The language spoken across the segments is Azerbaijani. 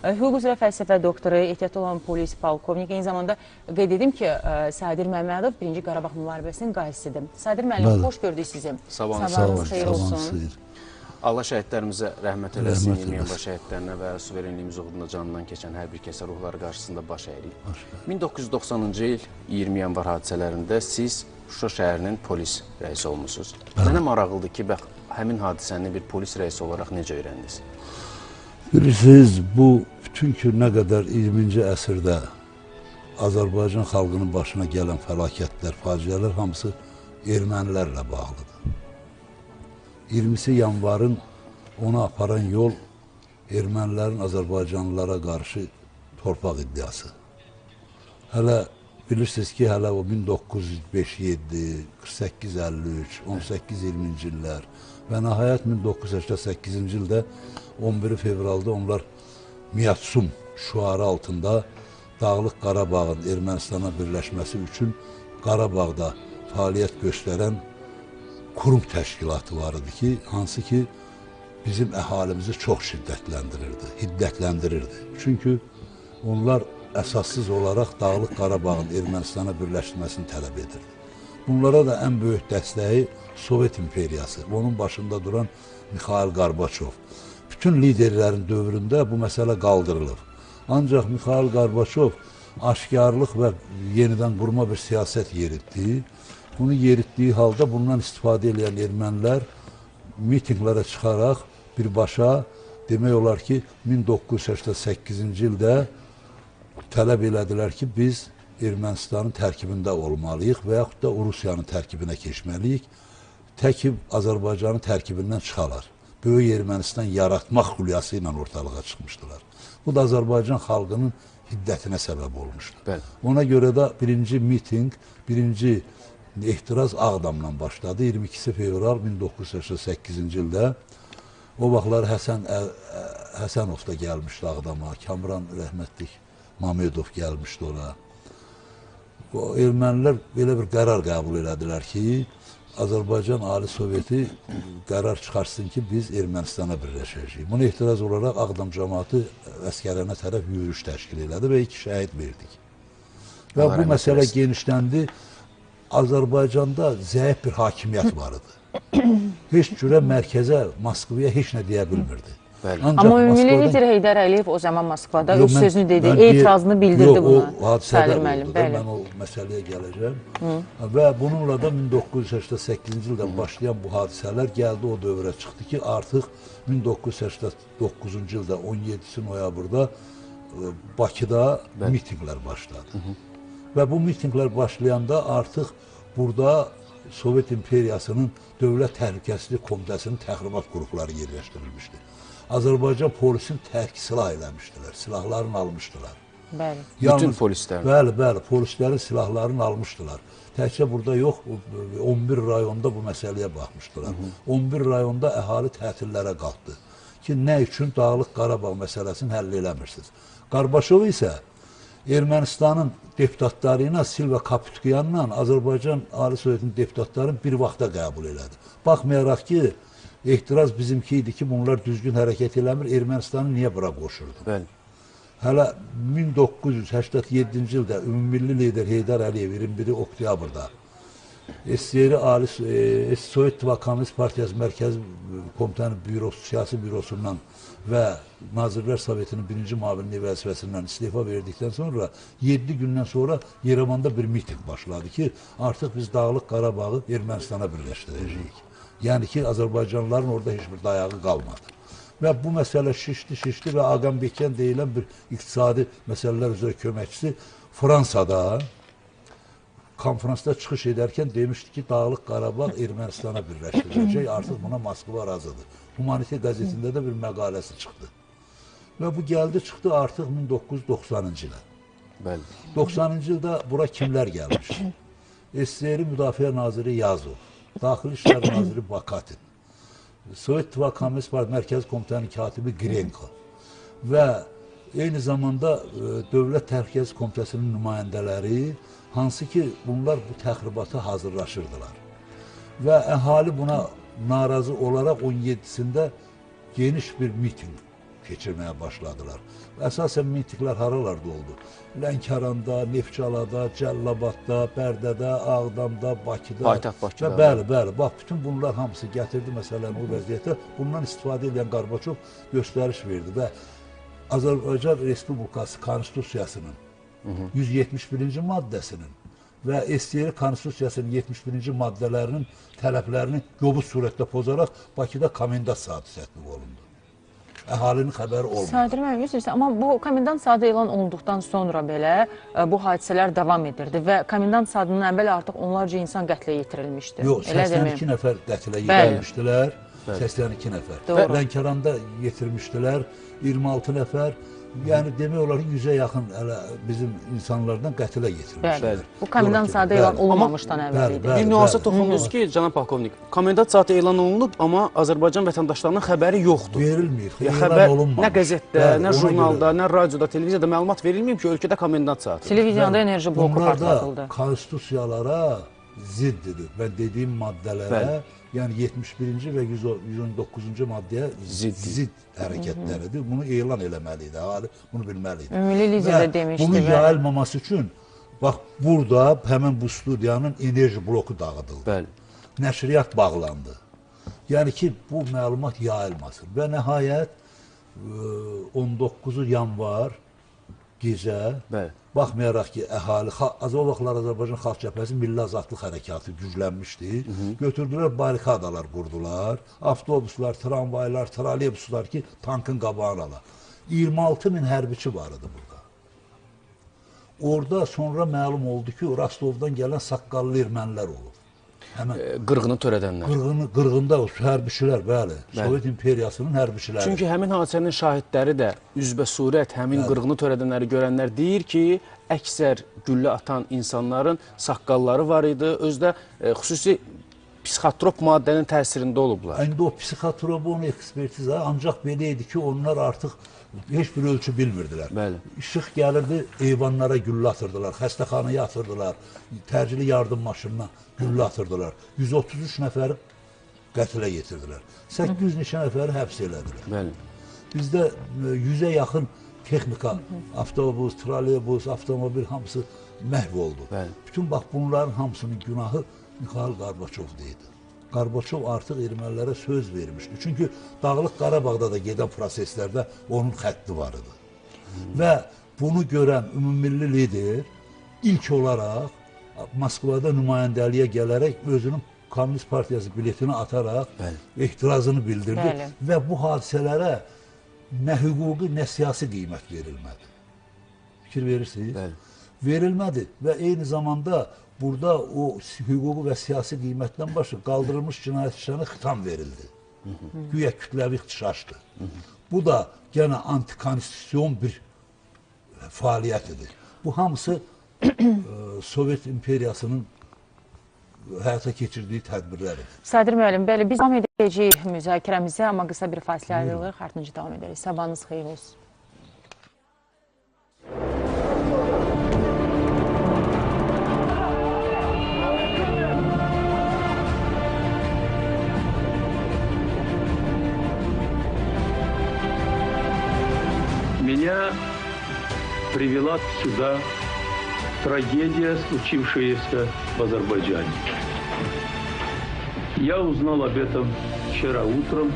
Hüquq üzrə fəlsəfə doktoru, ehtiyatlı olan polis polkovnik. Eyni zamanda qeyd edim ki, Sadir Məmmədov 1-ci Qarabağ müharibəsinin qazisidir. Sadir müəllim, xoş gördük sizi. Sabahınız xeyir olsun. Allah şəhidlərimizə rəhmət eləsin, Yeniyanba şəhidlərinə və suverenliyimiz uğrunda canından keçən hər bir kəsə ruhları qarşısında baş əyirik. 1990-cı il 20 yanvar hadisələrində siz Şuşa şəhərinin polis rəisi olmuşsunuz. Mənə maraqlıdır ki, həmin hadisəni bir polis rəisi olaraq necə öyrəndiniz? Bilirsiniz, bu bütün ki, nə qədər 20-ci əsrdə Azərbaycan xalqının başına gələn fəlakətlər, faciələr hamısı ermənilərlə bağlıdır. 20 yanvarın ona aparan yol ermənilərin Azərbaycanlılara qarşı torpaq iddiası. Hələ bilirsiniz ki, hələ o 1957, 48-53, 18-20-ci illər və nəhayət 1988-ci ildə 11 fevralda onlar Miyatsum şüarı altında Dağlıq Qarabağın Ermənistana birləşməsi üçün Qarabağda fəaliyyət göstərən kurum təşkilatı var idi ki, hansı ki bizim əhalimizi çox hiddətləndirirdi. Çünki onlar əsassız olaraq Dağlıq Qarabağın Ermənistana birləşməsini tələb edirdi. Bunlara da ən böyük dəstəyi Sovet İmperiyası, onun başında duran Mikhail Gorbaçov. Bütün liderlərin dövründə bu məsələ qaldırılır. Ancaq Mikhail Gorbaçov aşkarlıq və yenidən qurma bir siyasət yeritdi. Bunu yeritdiyi halda bundan istifadə edən ermənilər mitinqlərə çıxaraq birbaşa demək olar ki, 1988-ci ildə tələb elədilər ki, biz Ermənistanın tərkibində olmalıyıq və yaxud da Rusiyanın tərkibinə keçməliyik. Təkib Azərbaycanın tərkibindən çıxalar. Böyük Ermənistan yaratmaq xülyası ilə ortalığa çıxmışdılar. Bu da Azərbaycan xalqının hiddətinə səbəb olmuşdu. Ona görə də birinci mitinq, birinci ehtiraz Ağdamla başladı. 22 fevral 1988-ci ildə o vaxtlar Həsənov da gəlmişdi Ağdama, Kamran rəhmətlik Mamedov gəlmişdi ora. Ermənilər belə bir qərar qəbul elədilər ki, Azərbaycan Ali Soveti qərar çıxarsın ki, biz Ermənistana birləşəcəyik. Bunu ehtiraz olaraq Ağdam cəmaatı əskərənə tərəf yürüyüş təşkil elədi və 2 şəhid verdik. Və bu məsələ genişləndi. Azərbaycanda zəif bir hakimiyyət var idi. Heç cürə mərkəzə, Moskvaya heç nə deyə bilmirdi. Amma Ümummilli lider Heydər Əliyev o zaman Moskvada öz sözünü dedi, etirazını bildirdi buna. Yox, o hadisədə oldu. Mən o məsələyə gələcəm. Və bununla da 1988-ci ildə başlayan bu hadisələr gəldi o dövrə çıxdı ki, artıq 1989-cu ildə 17 noyabrda Bakıda mitinqlər başladı. Və bu mitinqlər başlayanda artıq burada Sovet İmperiyasının Dövlət Təhlükəsizlik Komitəsinin təxribat qrupları yerləşdirilmişdi. Azərbaycan polisin tərk silah eləmişdilər, silahlarını almışdılar. Bütün polislərin? Bəli, polislərin silahlarını almışdılar. Təkcə burada yox, 11 rayonda bu məsələyə baxmışdılar. 11 rayonda əhali tətillərə qalxdı ki, nə üçün Dağlıq Qarabağ məsələsini həll eləmirsiniz. Gorbaçov isə Ermənistanın deputatları ilə Silva Kaputyanla Azərbaycan Ali Sovetinin deputatlarını bir vaxtda qəbul elədi. Baxmayaraq ki, ehtiraz bizimki idi ki, bunlar düzgün hərəkət eləmir, Ermənistanı niyə bura qoşurdu? Hələ 1987-ci ildə Ümummilli lider Heydər Əliyev 21 oktyabrda Sovet İttifaqı Komünist Partiyası Mərkəzi Komitənin bürosu, siyasi bürosundan və Nazirlər Sovetinin 1-ci müavinliyi vəzifəsindən istifa verdikdən sonra 7 gündən sonra Yerevanda bir miting başladı ki, artıq biz Dağlıq Qarabağı Ermənistana birləşdirəcəyik. Yəni ki, Azərbaycanlıların orada heç bir dayağı qalmadı. Və bu məsələ şişdi və Ağambekyan deyilən bir iqtisadi məsələlər üzrə köməkçisi Fransada konferansda çıxış edərkən demişdi ki, Dağlıq Qarabağ Ermənistana birləşdiriləcək, artıq buna Moskva razıdır. Humanite qəzetində də bir məqaləsi çıxdı. Və bu çıxdı artıq 1990-cı ilə. 90-cı ildə bura kimlər gəlmiş? SSR Müdafiə Naziri Yazov, Daxili İşlər Naziri Bakatin, Sovet İttifaqı Komünist Partiyası Mərkəzi Komitənin katibi Grenko və eyni zamanda Dövlət Təhlükəsizlik Komitəsinin nümayəndələri, hansı ki, bunlar bu təxribata hazırlaşırdılar. Və əhali buna narazı olaraq 17-sində geniş bir miting keçirməyə başladılar. Əsasən mitinglər haralarda oldu? Lənkəranda, Neftçalada, Cəllabadda, Bərdədə, Ağdamda, Bakıda. Paytaxt Bakıda. Bəli, bəli. Bax, bütün bunlar hamısı gətirdi məsələni o vəziyyətə. Bundan istifadə edən Qarbaçov göstəriş verdi və Azərbaycan Respublikası Konstitusiyasının 171-ci maddəsinin və SSR Konstitusiyasının 71-ci maddələrinin tələblərini yobuz surətdə pozaraq Bakıda komendant saatı tətbiq olundu. Əhalinin xəbəri olmadı. Sadir müəllim, üzrsə, amma bu komendant saatı elan olunduqdan sonra belə bu hadisələr davam edirdi və komendant saatından əvvəl artıq onlarca insan qətlə yetirilmişdi. Yox, 82 nəfər qətlə yetirilmişdilər. 82 nəfər. Lənkəranda yetirmişdilər, 26 nəfər. Yəni demək olar ki, 100-ə yaxın bizim insanlardan qətilə yetirilmişlər. Bu komendant saatı elan olunmamışdan əvvəl idi. Bir nüansa toxundunuz ki, cənab polkovnik, komendant saatı elan olunub, amma Azərbaycan vətəndaşlarının xəbəri yoxdur. Verilməyib, elan olunmamış. Nə qəzetdə, nə jurnalda, nə radioda, televiziyada məlumat verilməyib ki, ölkədə komendant saatı. Televiziyada enerji bloku partlatıldı. Bunlar da konstitusiyalara ziddidir. Mən dediyim maddələrə, yəni 71-ci və 119-cu maddəyə zidd hərəkətləridir. Bunu elan eləməliydi, əhali bunu bilməliydi. Ümumi lider də demişdi. Bunun yayılmaması üçün, bax, burada həmin bu studiyanın enerji bloku dağıdıldı. Nəşriyyat bağlandı. Yəni ki, bu məlumat yayılmasın. Və nəhayət 19 yanvar gecə, baxmayaraq ki, əhali, o vaxtlar Azərbaycan Xalq Cəbhəsi Milli Azadlıq Hərəkatı güclənmişdi. Götürdülər, barikadalar qurdular. Avtobuslar, tramvaylar, trolleybuslar ki, tankın qabağını ala. 26 min hərbiçi var idi burada. Orada sonra məlum oldu ki, Rostovdan gələn saqqallı ermənilər olub. Qırğını törədənlər. Qırğında hərbiçilər, bəli. Sovet İmperiyasının hərbiçiləri. Çünki həmin hadisənin şahidləri də üzbəsurət həmin qırğını törədənləri görənlər deyir ki, əksər güllə atan insanların saqqalları var idi. Özdə xüsusi psixotrop maddənin təsirində olublar. İndi o psixotropun ekspertiza ancaq belə idi ki, onlar artıq heç bir ölçü bilmirdilər. İşıq gəlirdi, eyvanlara güllə atırdılar, xəstəxanaya atırdılar, təcili yardım maşınına güllə atırdılar. 133 nəfər qətlə yetirdilər. 800 neçə nəfəri həbs elədilər. Bizdə 100-ə yaxın texnika, avtobus, trolleybus, avtomobil hamısı məhv oldu. Bütün bax bunların hamısının günahı Mikhail Qarbaçov'da idi. Qarbaçov artıq ermənilərə söz vermişdi. Çünki Dağlıq Qarabağda da gedən proseslərdə onun xətti var idi. Və bunu görən ümummilli lider ilk olaraq Moskvada nümayəndəliyə gələrək özünün Komünist Partiyası biletini ataraq ehtirazını bildirdi və bu hadisələrə nə hüquqi, nə siyasi qiymət verilmədi. Fikir verirsiniz? Verilmədi və eyni zamanda burada o hüquqi və siyasi qiymətdən başqa qaldırılmış cinayət işlərinə xitam verildi. Güya kütləvi ixtişaşdır. Bu da gənə antikonstitusyon bir fəaliyyət idi. Bu hamısı Sovet İmperiyasının həyata keçirdiyi tədbirlər idi. Sadir müəllim, bəli, biz davam edəcəyik müzakirəmizə, amma qısa bir fasilə ayrılıq, ardınca davam edərik. Sabahınız xeyir olsun. Меня привела сюда трагедия, случившаяся в Азербайджане. Я узнал об этом вчера утром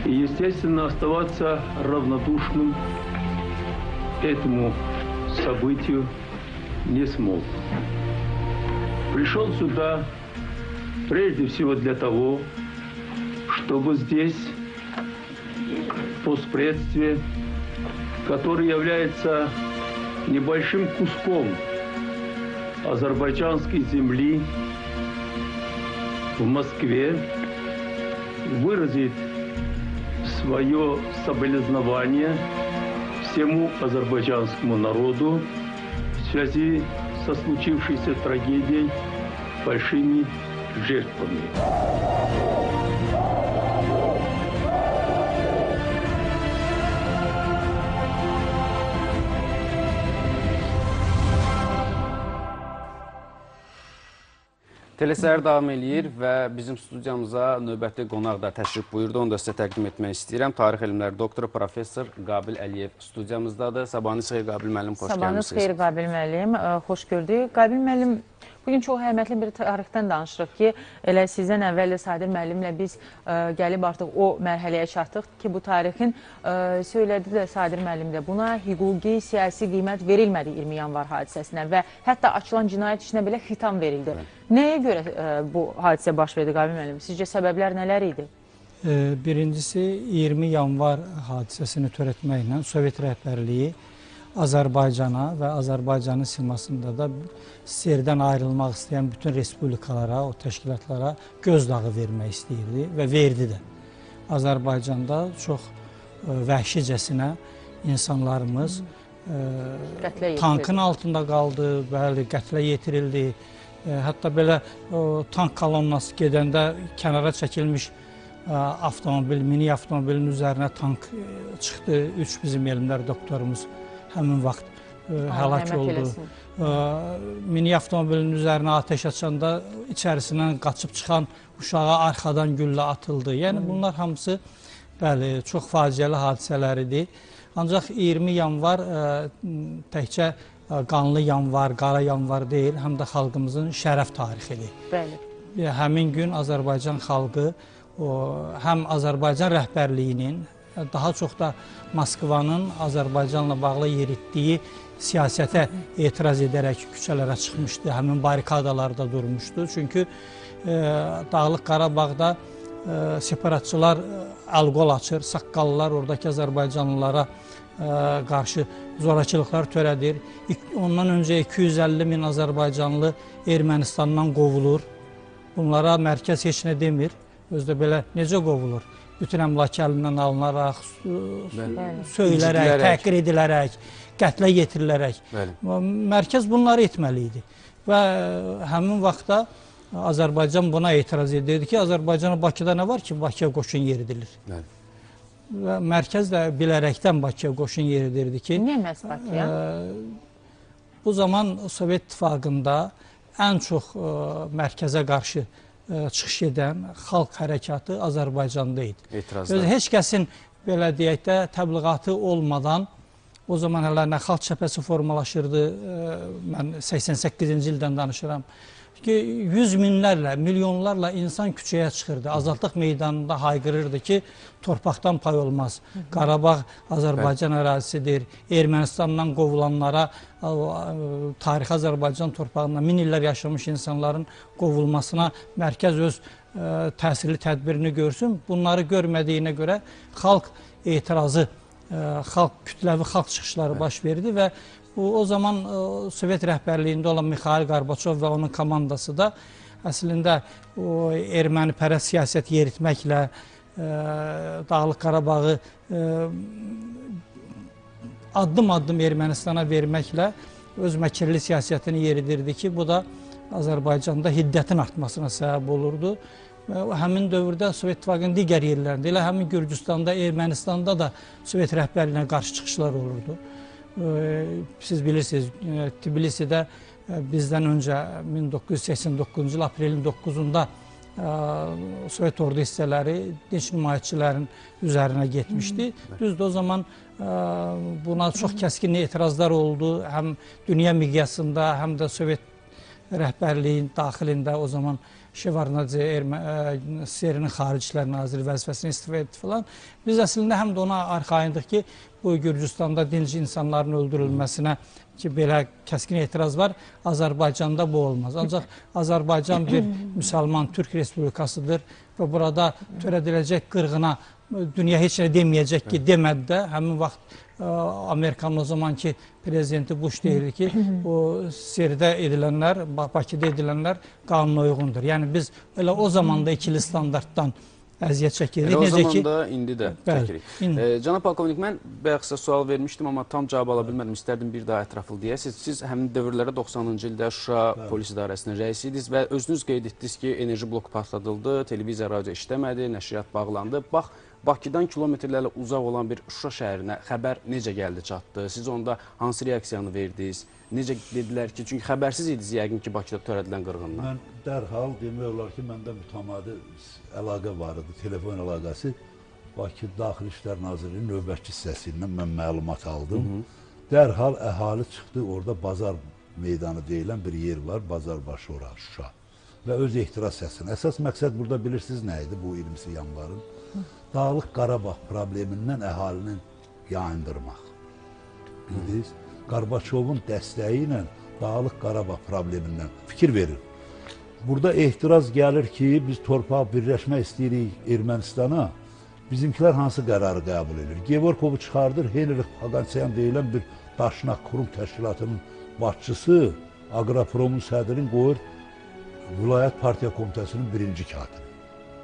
и, естественно, оставаться равнодушным этому событию не смог. Пришел сюда прежде всего для того, чтобы здесь, в постпредстве, который является небольшим куском азербайджанской земли в Москве, выразить свое соболезнование всему азербайджанскому народу в связи со случившейся трагедией, большими жертвами. Telesəhər davam eləyir və bizim studiyamıza növbəti qonaq da təşrif buyurdu. Onu da sizə təqdim etmək istəyirəm. Tarix elmləri doktoru, professor Qabil Əliyev studiyamızdadır. Sabahınız xeyir Qabil müəllim, xoş gəlmişsiniz. Sabahınız xeyir Qabil müəllim, xoş gördük. Qabil müəllim, bugün çox əhəmiyyətli bir tarixdən danışırıq ki, elə sizdən əvvəl Sadir müəllimlə biz gəlib artıq o mərhələyə çatdıq ki, bu tarixin söylədi də Sadir müəllim də buna hüquqi, siyasi qiymət verilmədi 20 yanvar hadisəsinə və hətta açılan cinayət işinə belə xitam verildi. Nəyə görə bu hadisə baş verdi Qabil müəllim? Sizcə səbəblər nələr idi? Birincisi 20 yanvar hadisəsini törətməklə Sovet rəhbərliyi Azərbaycana və Azərbaycanın simasında da SSR-dən ayrılmaq istəyən bütün respublikalara, o təşkilatlara gözdağı vermək istəyirdi və verdi də. Azərbaycanda çox vəhşicəsinə insanlarımız tankın altında qaldı, bəli, qətlə yetirildi. Hətta belə tank kolonnası gedəndə kənara çəkilmiş avtomobil, mini avtomobilin üzərinə tank çıxdı. 3 bizim elmlər doktorumuz həmin vaxt həlak oldu. Mini avtomobilin üzərinə ateş açanda içərisindən qaçıb çıxan uşağa arxadan güllə atıldı. Yəni bunlar hamısı bəli, çox faciəli hadisələr idi. Ancaq 20 yanvar təkcə qanlı yanvar, qara yanvar deyil, həm də xalqımızın şərəf tarixidir. Bəli. Həmin gün Azərbaycan xalqı həm Azərbaycan rəhbərliyinin, daha çox da Moskvanın Azərbaycanla bağlı yeritdiyi siyasətə etiraz edərək küçələrə çıxmışdı, həmin barikadalarda durmuşdu. Çünki Dağlıq Qarabağda separatçılar əl-qol açır, saqqallılar oradakı Azərbaycanlılara qarşı zorakılıqlar törədir. Ondan öncə 250 min Azərbaycanlı Ermənistandan qovulur. Bunlara mərkəz heç nə demir. Özdə belə necə qovulur? Bütün əmlak əlindən alınaraq, söylərək, təhqir edilərək, qətlə yetirilərək. Mərkəz bunları etməli idi. Və həmin vaxtda Azərbaycan buna etiraz edirdi ki, Azərbaycana Bakıda nə var ki, Bakıya qoşun yeridilir. Və mərkəz də bilərəkdən Bakıya qoşun yeridirdi ki, niyə məhz Bakıya? Bu zaman Sovet İttifaqında ən çox mərkəzə qarşı çıxış edən xalq hərəkatı Azərbaycanda idi. Heç kəsin, belə deyək də, təbliğatı olmadan, o zaman hələ nə xalq cəbhəsi formalaşırdı, mən 88-ci ildən danışıram, ki, yüz minlərlə, milyonlarla insan küçəyə çıxırdı. Azadlıq meydanında hayqırırdı ki, torpaqdan pay olmaz. Qarabağ Azərbaycan ərazisidir. Ermənistandan qovulanlara, tarixi Azərbaycan torpağında 1000 illər yaşamış insanların qovulmasına mərkəz öz təsirli tədbirini görsün. Bunları görmədiyinə görə xalq etirazı, kütləvi xalq çıxışları baş verdi və o zaman Sovet rəhbərliyində olan Mikhail Qarbaçov və onun komandası da əslində ermənipərəst siyasət yeritməklə, Dağlıq Qarabağı addım-addım Ermənistana verməklə öz məkirli siyasətini yeridirdi ki, bu da Azərbaycanda hiddətin artmasına səbəb olurdu. Həmin dövrdə Sovet İttifaqının digər yerlərində, elə həmin Gürcüstanda, Ermənistanda da Sovet rəhbərliyinə qarşı çıxışlar olurdu. Siz bilirsiniz, Tbilisidə bizdən öncə 1989-cu il aprelin 9-unda Sovet ordu hissələri dinç nümayişçilərin üzərinə getmişdi. Düzdür, o zaman buna çox kəskin etirazlar oldu. Həm dünya miqyasında, həm də Sovet rəhbərliyin daxilində o zaman Şevarnadze SSR-nin Xarici İşlər Naziri vəzifəsini istifa etdi falan. Biz əslində həm də ona arxayındıq ki, bu Gürcüstanda dinc insanların öldürülməsinə ki, belə kəskin etiraz var. Azərbaycanda bu olmaz. Ancaq Azərbaycan bir müsəlman Türk Respublikasıdır və burada törədiləcək qırğına dünya heç nə deməyəcək ki, demədi də. Həmin vaxt Amerikanın o zamanki prezidenti Bush deyirdi ki, o SSR-də edilənlər, Bakıda edilənlər qanuna uyğundur. Yəni biz elə o zamanda ikili standartdan əziyyət çəkirik. O zaman da indi də çəkirik. Cənab polkovnik, mən bayaq sizə sual vermişdim, amma tam cavab ala bilmədim. İstərdim bir daha ətraflı deyəsiniz. Siz həmin dövrlərə 90-cı ildə Şuşa polis idarəsinin rəisiydiniz və özünüz qeyd etdiniz ki, enerji bloku partladıldı, televiziya, radio işləmədi, nəşriyyat bağlandı. Bax, Bakıdan kilometrlərlə uzaq olan bir Şuşa şəhərinə xəbər necə gəldi çatdı? Siz onda hansı reaksiyanı verdiniz? Necə dedilər ki, çünki xəbərsiz idiniz yəqin ki, Bakıda törədilən qırğından. Mən dərhal demək olar ki, məndə mütəmadi əlaqə var idi, telefon əlaqəsi. Bakı Daxili İşlər Nazirliyinin növbəti hissəsindən mən məlumat aldım. Dərhal əhali çıxdı, orada bazar meydanı deyilən bir yer var, bazarbaşı ora, Şuşa. Və öz ehtiras səsini. Əsas məqsəd burada bilirsiniz nə idi bu 20 yanvarın? Dağlıq Qarabağ problemindən əhalinin yayındırmaq. Bildiniz? Qarbaçovun dəstəyi ilə Dağlıq Qarabağ problemindən fikir verir. Burada ehtiraz gəlir ki, biz torpaq birləşmək istəyirik Ermənistana. Bizimkilər hansı qərarı qəbul edir? Gevorkovu çıxardır, Henrik Pagançyan deyilən bir daşnaq kurum təşkilatının başçısı, Aqropromun sədrini qoyur Vilayət Partiya Komitəsinin birinci katibi.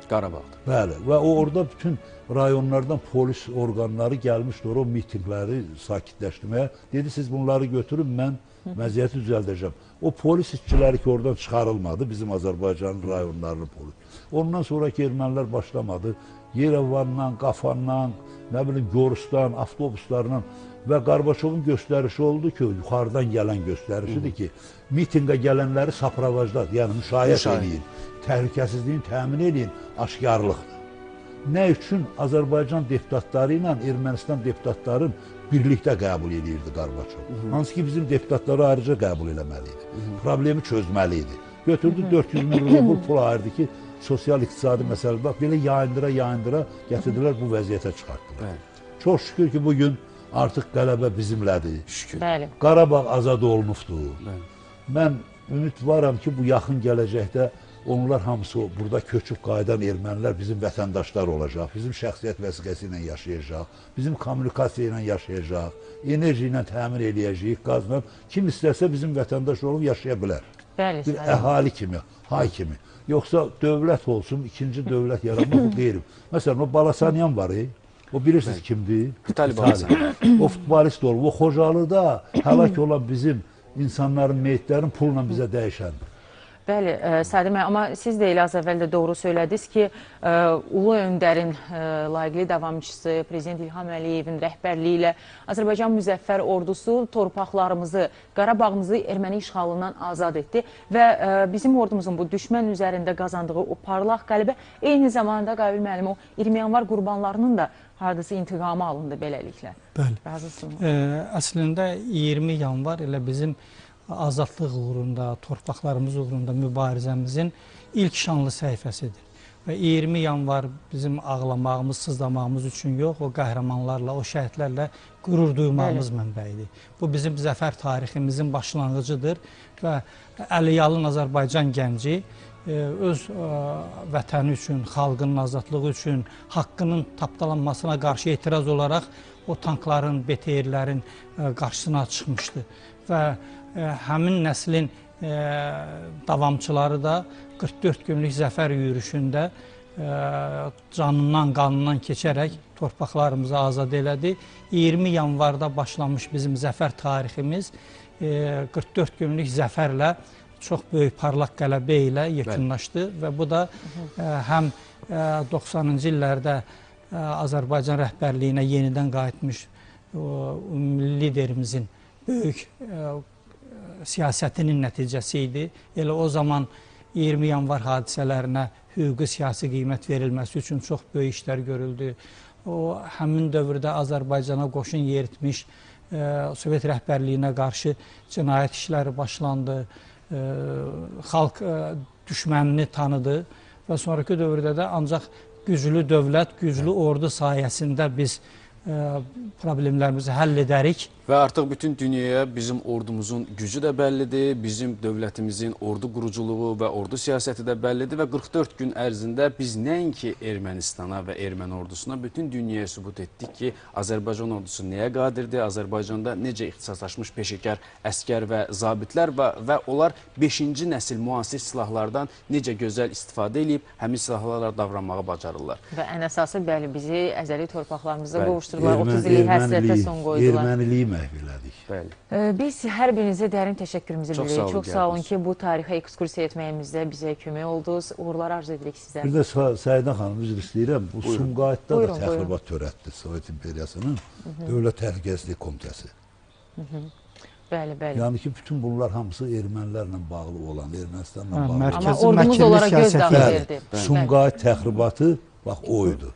Qarabağda. Bəli, və orada bütün rayonlardan polis orqanları gəlmişdir o mitingləri sakitləşdirməyə. Dedi, siz bunları götürün, mən vəziyyəti düzəldəcəm. O polis işçiləri ki, oradan çıxarılmadı, bizim Azərbaycanın rayonlarının polis. Ondan sonraki ermənilər başlamadı. Yerevandan, Qafandan, nə bilim, Gorustan, avtobuslarla və Qarbaçovun göstərişi oldu ki, yuxarıdan gələn göstərişidir ki, mitinqə gələnləri sapravajda, yəni müşayiət edin, təhlükəsizliyini təmin edin, aşkarlıqdır. Nə üçün Azərbaycan deputatları ilə Ermənistan deputatların birlikdə qəbul edirdi Qarbaçov? Hansı ki, bizim deputatları ayrıca qəbul eləməli idi. Problemi çözməli idi. Götürdü 400 min rubl pul ayırdı ki, sosial-iqtisadi məsələ, bax, belə yayındıra gətirdilər, bu vəziyyətə çıxartdılar. Çox şükür ki, bugün artıq qələbə bizimlədir. Şükür. Qarabağ azad olunubdur. Mən ümid varam ki, bu yaxın gələcəkdə onlar hamısı burada köçüb qayıdan ermənilər bizim vətəndaşlar olacaq, bizim şəxsiyyət vəsiqəsi ilə yaşayacaq, bizim kommunikasiya ilə yaşayacaq, enerji ilə təmin eləyəcəyik, qazla. Kim istərsə bizim vətəndaş olub yaşaya bilər. Bir əhali kimi, hay kimi. Yoxsa dövlət olsun, ikinci dövlət yaratmaq bu qeyrim. Məsələn, o Balasanyan var, o bilirsiniz kimdir? Vitali Balasanyan. O futbolist olub, o Xocalıda həlak olan bizim insanların, meyitlərin pulla bizə dəyişəndir. Bəli, Sadim bəy, amma siz də elə az əvvəl də doğru söylədiniz ki, Ulu Öndərin layiqli davamçısı Prezident İlham Əliyevin rəhbərliyi ilə Azərbaycan Müzəffər Ordusu torpaqlarımızı, Qarabağımızı erməni işğalından azad etdi və bizim ordumuzun bu düşmən üzərində qazandığı o parlaq qələbə eyni zamanda Qabil müəllim o 20 yanvar qurbanlarının da hardasa intiqamı alındı beləliklə. Bəli. Razısınız. Əslində 20 yanvar elə bizim azadlıq uğrunda, torpaqlarımız uğrunda mübarizəmizin ilk şanlı səhifəsidir. Və 20 yanvar bizim ağlamağımız, sızlamağımız üçün yox, o qəhrəmanlarla, o şəhidlərlə qürur duymağımız mənbəyidir. Bu bizim zəfər tariximizin başlanğıcıdır və əliyalın Azərbaycan gənci öz vətəni üçün, xalqının azadlığı üçün, haqqının tapdalanmasına qarşı etiraz olaraq o tankların, BTR-lərin qarşısına çıxmışdı. Və həmin nəslin davamçıları da 44 günlük zəfər yürüyüşündə canından, qanından keçərək torpaqlarımızı azad elədi. 20 yanvarda başlamış bizim zəfər tariximiz 44 günlük zəfərlə çox böyük parlaq qələbə ilə yekunlaşdı və bu da həm 90-cı illərdə Azərbaycan rəhbərliyinə yenidən qayıtmış liderimizin böyük siyasətinin nəticəsi idi. Elə o zaman 20 yanvar hadisələrinə hüquqi siyasi qiymət verilməsi üçün çox böyük işlər görüldü. O, həmin dövrdə Azərbaycana qoşun yeritmiş, Sovet rəhbərliyinə qarşı cinayət işləri başlandı, xalq düşmənini tanıdı və sonraki dövrdə də ancaq güclü dövlət, güclü ordu sayəsində biz problemlərimizi həll edərik. Və artıq bütün dünyaya bizim ordumuzun gücü də bəllidir, bizim dövlətimizin ordu quruculuğu və ordu siyasəti də bəllidir və 44 gün ərzində biz nəinki Ermənistana və erməni ordusuna bütün dünyaya sübut etdik ki, Azərbaycan ordusu nəyə qadirdir, Azərbaycanda necə ixtisaslaşmış peşəkar əskər və zabitlər və onlar 5-ci nəsil müasir silahlardan necə gözəl istifadə edib, həmin silahlarla davranmağı bacarırlar. Və ən əsası, bəli, bizi əzəli torpaqlarımıza qovuşdururlar, 30 illik həsrətə son qoydular. Erməniliyi məhv elədik. Bəli. Biz hər birinizə dərin təşəkkürümüzü Çox bilirik. sağ olun, Çox sağ olun gəldiniz. ki, bu tarixə ekskursiya etməyimizdə bizə kömək oldunuz. Uğurlar arzu edirik sizə. Bir də Səidə xanım, üzr istəyirəm, bu Sumqayıtda da Buyurun, təxribat törətdi Sovet İmperiyasının Dövlət Təhlükəsizlik Komitəsi. Bəli, bəli. Yəni ki, bütün bunlar hamısı ermənilərlə bağlı olan, Ermənistanla bağlı olan. Amma Mərkəzi ordumuz məkirli onlara göz siyasət dağı Bəli, verdi. Sumqayıt təxribatı bax o idi.